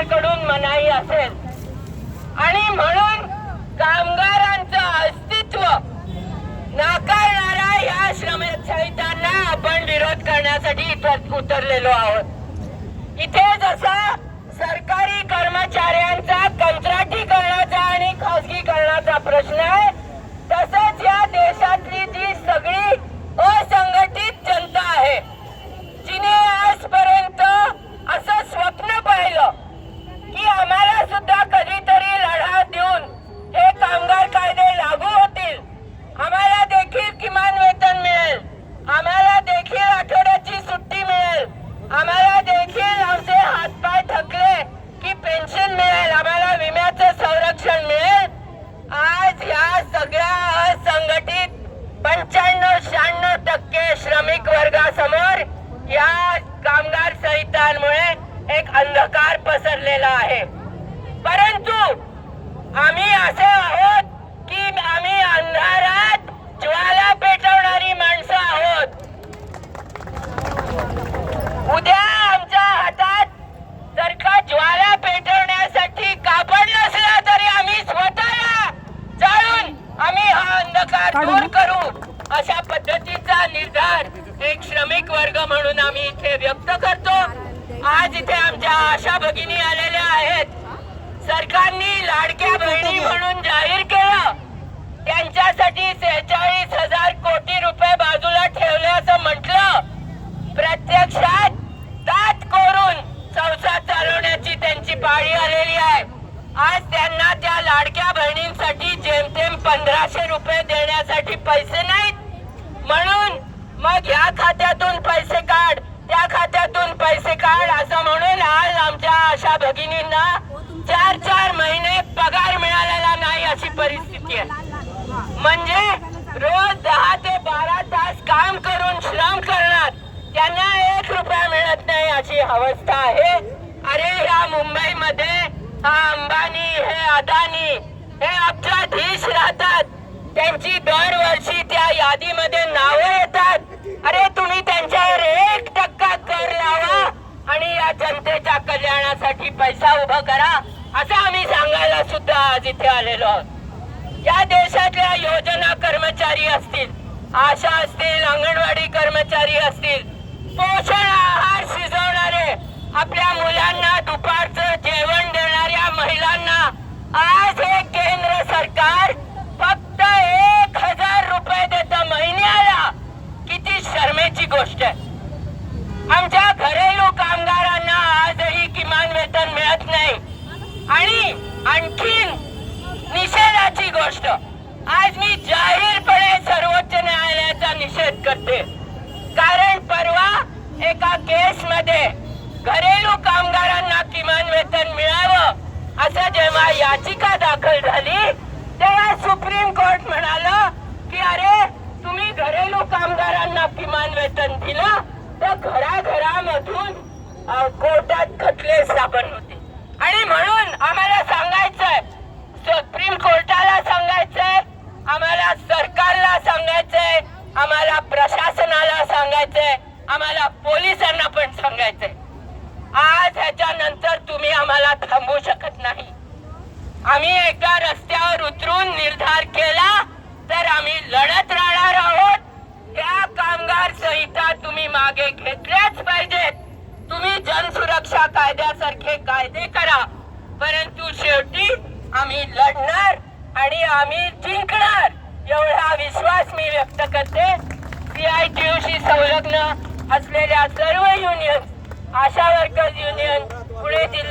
सरकारकडून मनाई असेल आणि म्हणून कामगारांचं अस्तित्व नाकारणारा या श्रमसंहितांना आपण विरोध करण्यासाठी इथं उतरलेलो आहोत। इथे जसा सरकारी कर्मचाऱ्यांचा कंत्राटीकरणाचा आणि खासगीकरणाचा प्रश्न आहे, तसंच या देशातली जी सगळी असंघटित जनता आहे, जिने आजपर्यंत असं स्वप्न पाहिलं की आम्हाला सुद्धा कधीतरी लढा देऊन हे कामगार कायदे लागू होतील, आम्हाला देखील किमान वेतन मिळेल, आम्हाला देखील आठवड्याची सुट्टी मिळेल, आम्हाला देखील आमचे हातपाय थकले की पेन्शन मिळेल, आम्हाला विम्याचं संरक्षण मिळेल। आज या सगळ्या असंघटित 95-96% श्रमिक वर्गासमोर या कामगार संहितांमुळे एक अंधकार पसरलेला आहे। परंतु आम्ही असे आहोत की आम्ही अंधारात ज्वाला पेटवणारी माणसं आहोत। उद्या आमच्या हातात जर का ज्वाला पेटवण्यासाठी कापड नसला तरी आम्ही स्वतःला जाळून आम्ही हा अंधकार दूर करू, अशा पद्धतीचा निर्धार एक श्रमिक वर्ग म्हणून आम्ही इथे व्यक्त करतो। आज इथे आमच्या आशा भगिनी आलेल्या आहेत। सरकारने लाडक्या बहिणी म्हणून जाहीर केलं, त्यांच्यासाठी 46,000 कोटी रुपये बाजूला ठेवले असं म्हटलं, प्रत्यक्षात दात कोरून संसार चालवण्याची त्यांची पाळी आलेली आहे। आज त्यांना त्या लाडक्या बहिणींसाठी जेमतेम 1500 रुपये देण्यासाठी पैसे नाहीत, म्हणून मग ह्या खात्यातून पैसे काढ, त्या खात्यातून पैसे काढ असं म्हणून आज आमच्या आशा भगिनींना 4-4 महिने पगार मिळालेला नाही अशी परिस्थिती आहे। म्हणजे रोज 10 ते 12 तास काम करून श्रम करणार, त्यांना 1 रुपया मिळत नाही अशी अवस्था आहे। अरे ह्या मुंबईमध्ये हा अंबानी, हे अदानी, हे अब्जाधीश राहतात, त्यांची दरवर्षी त्या यादीमध्ये नावं येतात। अरे तुम्ही त्यांच्यावर 1% कर लावा आणि या जनतेच्या कल्याणासाठी पैसा उभा करा असं आम्ही सांगायला सुद्धा आज इथे आलेलो आहोत। या देशातल्या योजना कर्मचारी असतील, आशा असतील, अंगणवाडी कर्मचारी असतील, पोषण आहार शिजवणारे, आपल्या मुलांना दुपारचं जेवण देणाऱ्या महिलांना आज हे केंद्र सरकार फक्त 1,000 रुपये देतं महिन्याला। किती शर्मेची गोष्ट आहे। आमच्या घरेलू कामगारांना आजही किमान वेतन मिळत नाही। आणि आणखीन निषेधाची गोष्ट, आज मी जाहीरपणे सर्वोच्च न्यायालयाचा निषेध करते, कारण परवा एका केस मध्ये घरेलू कामगारांना किमान वेतन मिळावं असं जेव्हा याचिका दाखल झाली, तेव्हा सुप्रीम कोर्ट म्हणालं की अरे तुम्ही घरेलू कामगारांना किमान वेतन दिलं तर घराघरामधून कोर्टात खटले स्थापन होते। आणि म्हणून आम्हाला सांगायचंय, सुप्रीम कोर्टाला सांगायचंय, आम्हाला सरकारला सांगायचंय, आम्हाला प्रशासनाला सांगायचंय, आम्हाला पोलिसांना पण सांगायचंय, आज ह्याच्यानंतर तुम्ही आम्हाला थांबवू शकत नाही। आम्ही एकदा रस्त्यावर उतरून निर्धार केला तर आम्ही लढत राहणार आहोत। या कामगार संहिता तुम्ही मागे घेतल्याच पाहिजेत। तुम्ही जनसुरक्षा कायद्यासारखे कायदे करा, परंतु शेवटी आम्ही लढणार आणि आम्ही जिंकणार एवढा विश्वास मी व्यक्त करते। CITU संलग्न असलेल्या सर्व युनियन, आशा वर्कर्स युनियन, पुणे जिल्हा